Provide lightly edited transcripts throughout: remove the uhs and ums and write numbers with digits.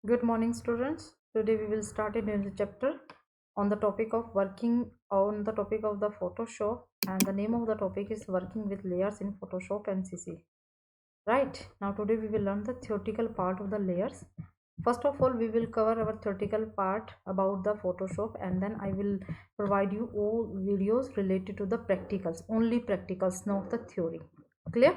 Good morning, students. Today we will start a new chapter on the topic of working on the topic of the Photoshop, and the name of the topic is working with layers in Photoshop and CC. Right now, today we will learn the theoretical part of the layers. First of all, we will cover our theoretical part about the Photoshop, and then I will provide you all videos related to the practicals, only practicals, not the theory. Clear?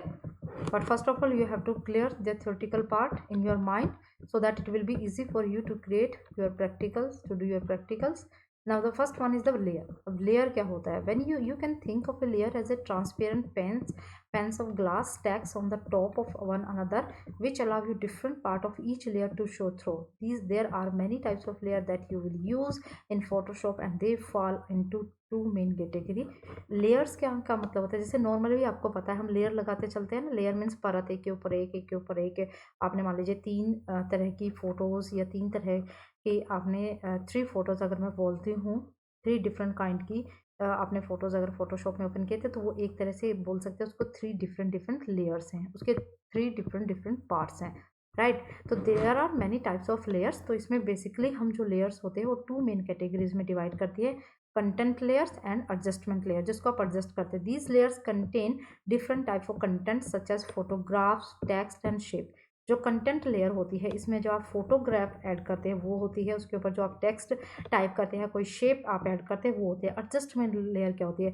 But first of all, you have to clear the theoretical part in your mind so that it will be easy for you to create your practicals, to do your practicals. Now the first one is the layer. अब layer क्या होता है? When you can think of a layer as a transparent pans of glass stacks on the top of one another, which allow you different part of each layer to show through. There are many types of layer that you will use in Photoshop, and they fall into two main category. Layers क्या का मतलब होता है, जैसे normally आपको पता है हम लेयर लगाते चलते हैं ना. लेयर मीन्स परत, एक के ऊपर एक के ऊपर एक. आपने मान लीजिए तीन तरह की फ़ोटोज़ या तीन तरह की आपने थ्री फोटोज़ अगर मैं बोलती हूँ, थ्री डिफरेंट काइंड की आपने फ़ोटोज़ अगर फोटोशॉप में ओपन किए थे, तो वो एक तरह से बोल सकते हैं उसको थ्री डिफरेंट लेयर्स हैं, उसके थ्री डिफरेंट पार्ट्स हैं. राइट. तो there are many types of layers. तो इसमें बेसिकली हम जो लेयर्स होते हैं वो टू मेन कैटेगरीज में डिवाइड करती है, content layers and adjustment layer, जिसको आप एडजस्ट करते हैं. These layers contain different type of content such as photographs, text and shape. जो कंटेंट लेयर होती है, इसमें जो आप फोटोग्राफ ऐड करते हैं वो होती है, उसके ऊपर जो आप टेक्स्ट टाइप करते हैं, कोई शेप आप ऐड करते हैं वो होती है. एडजस्टमेंट लेयर क्या होती है?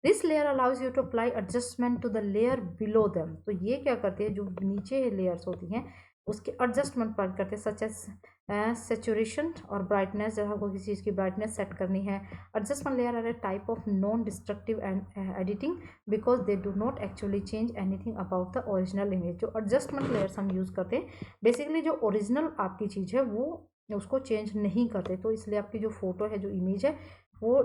This layer allows you to apply adjustment to the layer below them. तो ये क्या करती है, जो नीचे लेयर्स होती हैं उसके एडजस्टमेंट पर करते हैं, सच एज सेचुरेशन और ब्राइटनेस. जब आपको किसी चीज़ की ब्राइटनेस सेट करनी है. Adjustment layer are a type of non destructive and editing because they do not actually change anything about the original image. जो एडजस्टमेंट लेयर्स हम यूज़ करते हैं, बेसिकली जो ओरिजिनल आपकी चीज़ है वो उसको चेंज नहीं करते, तो इसलिए आपकी जो फोटो है, जो इमेज है, वो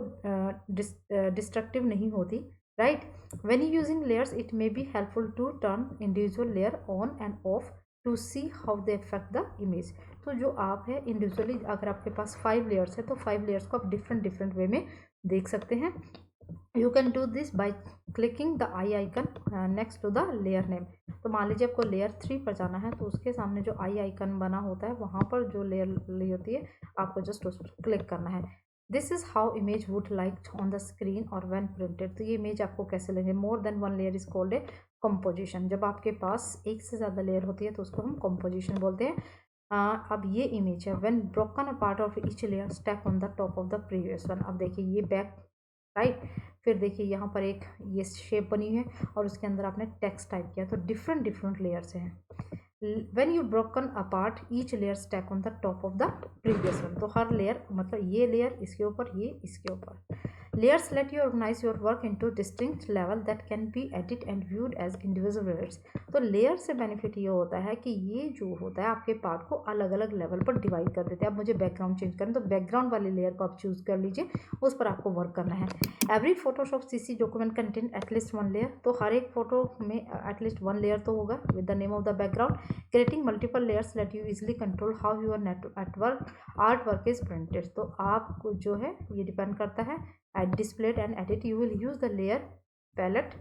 डिस्ट्रक्टिव नहीं होती. Right. When you using layers it may be helpful to turn individual layer on and off to see how they affect the image. तो जो आप है इंडिविजुअली, अगर आपके पास 5 लेयर्स है तो 5 लेयर्स को आप डिफरेंट वे में देख सकते हैं. You can do this by clicking the eye icon next to the layer name. तो मान लीजिए आपको लेयर 3 पर जाना है, तो उसके सामने जो आई आइकन बना होता है वहाँ पर जो लेयर ली होती है, आपको जस्ट उस पर क्लिक करना है. This is how image would like on the screen और व्हेन प्रिंटेड. तो ये इमेज आपको कैसे लेंगे? More than one layer is called a composition. जब आपके पास एक से ज़्यादा लेयर होती है तो उसको हम कंपोजिशन बोलते हैं. अब ये इमेज है. When broken a part of each layer stack on the top of the previous one. अब देखिए ये बैक. राइट. फिर देखिए यहाँ पर एक ये शेप बनी है और उसके अंदर आपने टेक्स्ट टाइप किया, तो डिफरेंट लेयर्स हैं. when you broken apart each layer stack on the top of the previous one. तो हर लेयर मतलब ये लेयर इसके ऊपर, ये इसके ऊपर. layers let you organize your work into distinct level that can be edited and viewed as individual layers. तो layer से बेनिफिट ये होता है कि ये जो होता है आपके पार्ट को अलग अलग लेवल पर डिवाइड कर देते हैं. अब मुझे बैकग्राउंड चेंज करना, तो बैकग्राउंड वाली लेयर को आप चूज कर लीजिए, उस पर आपको वर्क करना है. Every Photoshop CC document contain at least one layer. तो हर एक फोटो में एटलीस्ट वन लेयर तो होगा with the name of the background. Creating multiple layers let you easily control how your art work is printed. तो आपको जो है ये डिपेंड करता है. at displayed and edit you will use the layer palette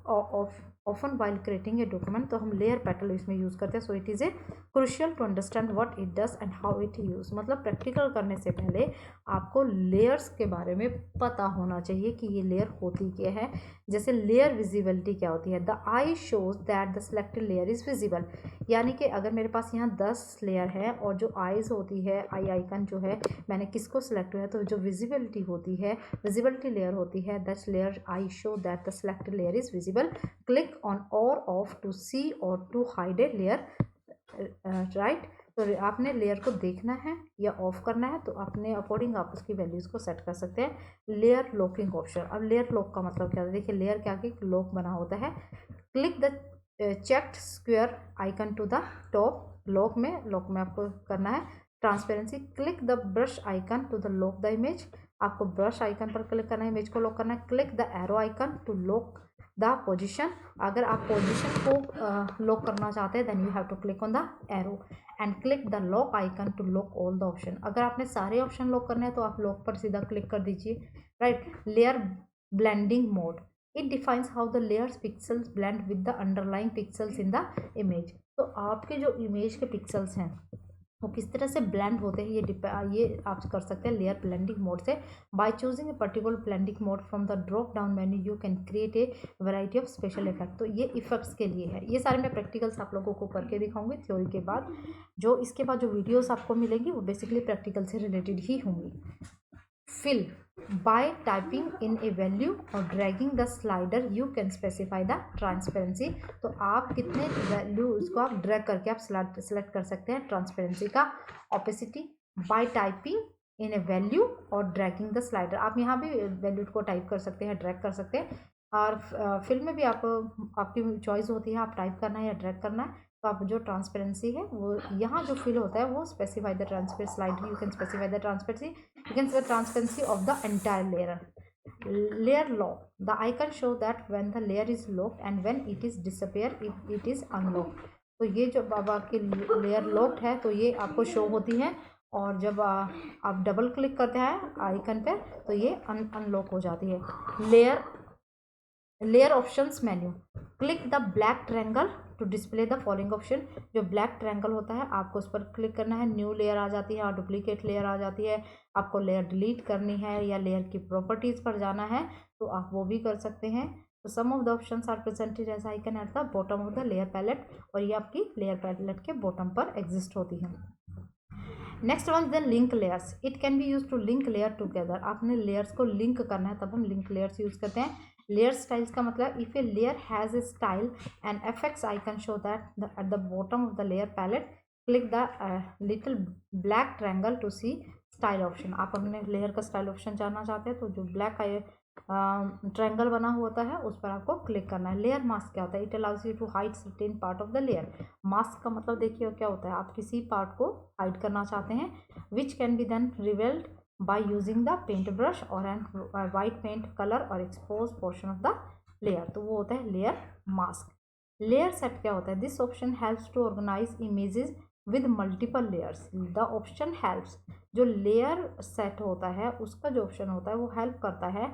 of often while creating a document. तो हम layer pattern इसमें यूज़ करते हैं. So it is a crucial to understand what it does and how it use. मतलब practical करने से पहले आपको लेयर्स के बारे में पता होना चाहिए कि ये लेयर होती क्या है. जैसे लेयर विजिबिलिटी क्या होती है? The I shows that the selected layer is visible. यानी कि अगर मेरे पास यहाँ 10 लेयर है और जो आईज होती है, आई आइकन जो है, मैंने किसको सिलेक्ट किया है, तो जो विजिबिलिटी होती है, विजिबिलिटी लेयर होती है, that's layer I show that the selected layer is visible. Click on or off to see or to hide a layer. Right. तो आपने लेयर को देखना है या ऑफ करना है, तो अपने अकॉर्डिंग आप उसकी वैल्यूज़ को सेट कर सकते हैं. Layer locking option. अब लेयर लॉक का मतलब क्या है? देखिए लेयर के आगे लॉक बना होता है. Click the checked square icon to the top. Lock में आपको करना है transparency. Click the brush icon to the lock the image. आपको ब्रश आइकन पर क्लिक करना है, इमेज को लॉक करना है. Click the arrow icon to lock the position. अगर आप पोजिशन को लॉक करना चाहते हैं then you have to click on the arrow and click the lock icon to lock all the option. अगर आपने सारे ऑप्शन लॉक करने हैं तो आप लॉक पर सीधा क्लिक कर दीजिए. Right. Layer blending mode. It defines how the layers pixels blend with the underlying pixels in the image. तो आपके जो इमेज के पिक्सल्स हैं वो किस तरह से ब्लेंड होते हैं ये आप कर सकते हैं लेयर ब्लेंडिंग मोड से। By choosing a particular blending mode from the drop down menu you can create a variety of special effect. तो ये इफेक्ट्स के लिए है, ये सारे मैं प्रैक्टिकल्स आप लोगों को करके दिखाऊंगी थ्योरी के बाद। जो इसके बाद जो वीडियोस आपको मिलेंगी वो बेसिकली प्रैक्टिकल से रिलेटेड ही होंगी। Fill by typing in a value or dragging the slider you can specify the transparency। तो आप कितने वैल्यूज को आप ड्रैग करके आप सिलेक्ट कर सकते हैं ट्रांसपेरेंसी का। Opacity by typing in a value और ड्रैगिंग द स्लाइडर, आप यहाँ भी वैल्यू को टाइप कर सकते हैं, ड्रैग कर सकते हैं। और फिल में भी आपकी चॉइस होती है, आप टाइप करना है या ड्रैग करना है। तो आप जो ट्रांसपेरेंसी है वो यहाँ जो फिल होता है वो specify the transparency slider you can specify the transparency, you can see the transparency of the entire layer। Layer lock, the icon show that when the layer is locked and when it is disappear if it is unlocked। तो ये जो बाबा की layer locked है तो ये आपको show होती है, और जब आप डबल क्लिक करते हैं आइकन पे तो ये अनलॉक हो जाती है। Layer options menu, click the black triangle to display the following option. जो ब्लैक ट्रायंगल होता है आपको उस पर क्लिक करना है, न्यू लेयर आ जाती है और डुप्लीकेट लेयर आ जाती है। आपको लेयर डिलीट करनी है या लेयर की प्रॉपर्टीज पर जाना है तो आप वो भी कर सकते हैं। तो some of the options are presented as icon at the bottom of the layer palette, और ये आपकी लेयर पैलेट के बॉटम पर एग्जिस्ट होती है। Next one the link layers, it can be use to link layer together. आपने layers को link करना है तब हम लिंक लेयर्स यूज करते हैं। लेयर स्टाइल्स का मतलब if a layer has a style and effects icon show that at the bottom of the layer palette, click the little black triangle to see style option. आप अपने layer का style option जानना चाहते हैं तो जो ब्लैक ट्रायंगल बना हुआ होता है उस पर आपको क्लिक करना है। लेयर मास्क क्या होता है? It allows you to hide certain part of the layer. Mask का मतलब देखिए क्या होता है, आप किसी पार्ट को हाइड करना चाहते हैं, which can be then revealed by using the paint brush or an white paint color or exposed portion of the layer। तो वो होता है layer mask। layer set क्या होता है? this option helps to organize images with multiple layers। the option helps, जो layer set होता है उसका जो ऑप्शन होता है वो हेल्प करता है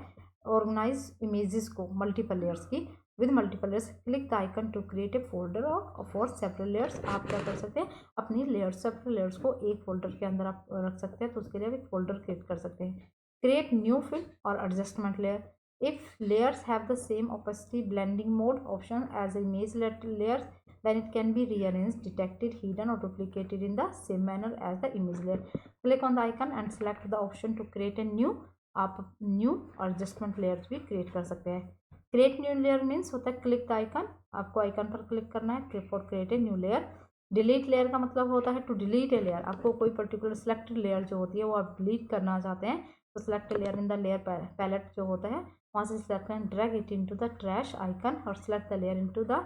ऑर्गेनाइज इमेजेस को मल्टीपल लेयर्स की with multiple layers. Click the icon to create a folder for separate layers. आप क्या कर सकते हैं, अपनी लेयर्स सेपरेट लेयर्स को एक फोल्डर के अंदर आप रख सकते हैं, तो उसके लिए आप एक फोल्डर क्रिएट कर सकते हैं। क्रिएट न्यू फिल और adjustment layer, if layers have the same opacity blending mode option as image layers then it can be rearranged, detected, hidden or duplicated in the same manner as the image layer। click on the icon and select the option to create a new, आप new और adjustment layers भी create कर सकते हैं। Create new layer means होता है click the icon, आपको icon पर क्लिक करना है click for create a new layer. Delete layer का मतलब होता है टू डिलीट ए लेयर, आपको कोई पर्टिकुलर सिलेक्टेड लेयर जो होती है वो आप डिलीट करना चाहते हैं तो select layer in the layer palette जो होता है वहाँ से सिलेक्ट करें, drag it into the trash icon और select the layer into the,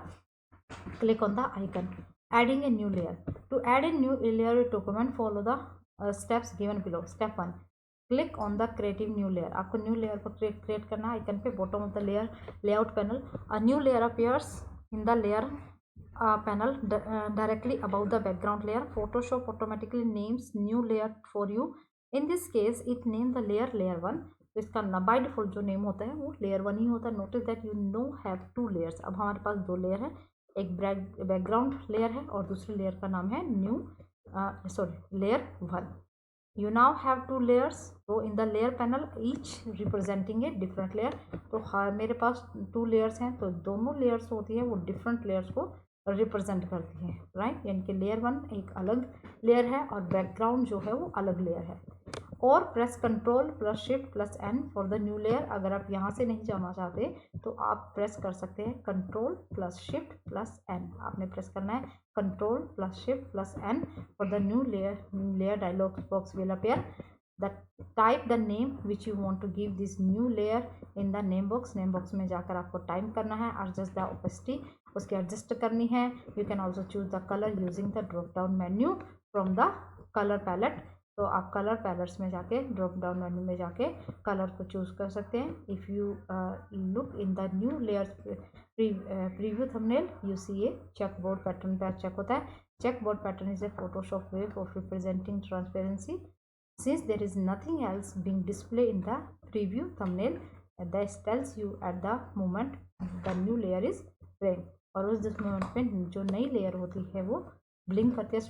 click on the icon। adding a new layer, to add a new layer document follow the steps given below। step 1, click on the creative new layer। आपको new layer को create करना है icon पे bottom of the layer layout panel. A new layer appears in the layer panel directly above the background layer। Photoshop automatically names new layer for you। in this case it name the layer layer 1। तो इसका by default जो name होता है वो layer 1 ही होता है। Notice that you know have 2 layers. अब हमारे पास 2 लेयर है, एक बैकग्राउंड लेयर है और दूसरी लेयर का नाम है layer 1। You now have 2 layers, तो in the layer panel each representing a different layer. तो मेरे पास 2 लेयर्स हैं तो दोनों लेयर्स होती है वो डिफरेंट लेयर्स को रिप्रेजेंट करती हैं, राइट। यानी कि लेयर 1 एक अलग लेयर है और बैकग्राउंड जो है वो अलग लेयर है। और press control plus shift plus N for the new layer. अगर आप यहाँ से नहीं जाना चाहते तो आप प्रेस कर सकते हैं control plus shift plus N. आपने प्रेस करना है control plus shift plus N for the new layer dialog box will appear. The type the name which you want to give this new layer in the name box में जाकर आपको type करना है। Adjust the opacity, उसकी adjust करनी है। You can also choose the colour using the drop down menu from the colour palette. तो आप कलर पैलेट्स में जाके ड्रॉप डाउन मेन्यू में जाके कलर को चूज़ कर सकते हैं। If you look in the new layer preview thumbnail you see a check board pattern पे चेक होता है। Check board pattern is a Photoshop way of representing transparency since there is nothing else being displayed in the preview thumbnail that tells you at the moment the new layer is playing। और उस moment में जो नई layer होती है वो blink करती है।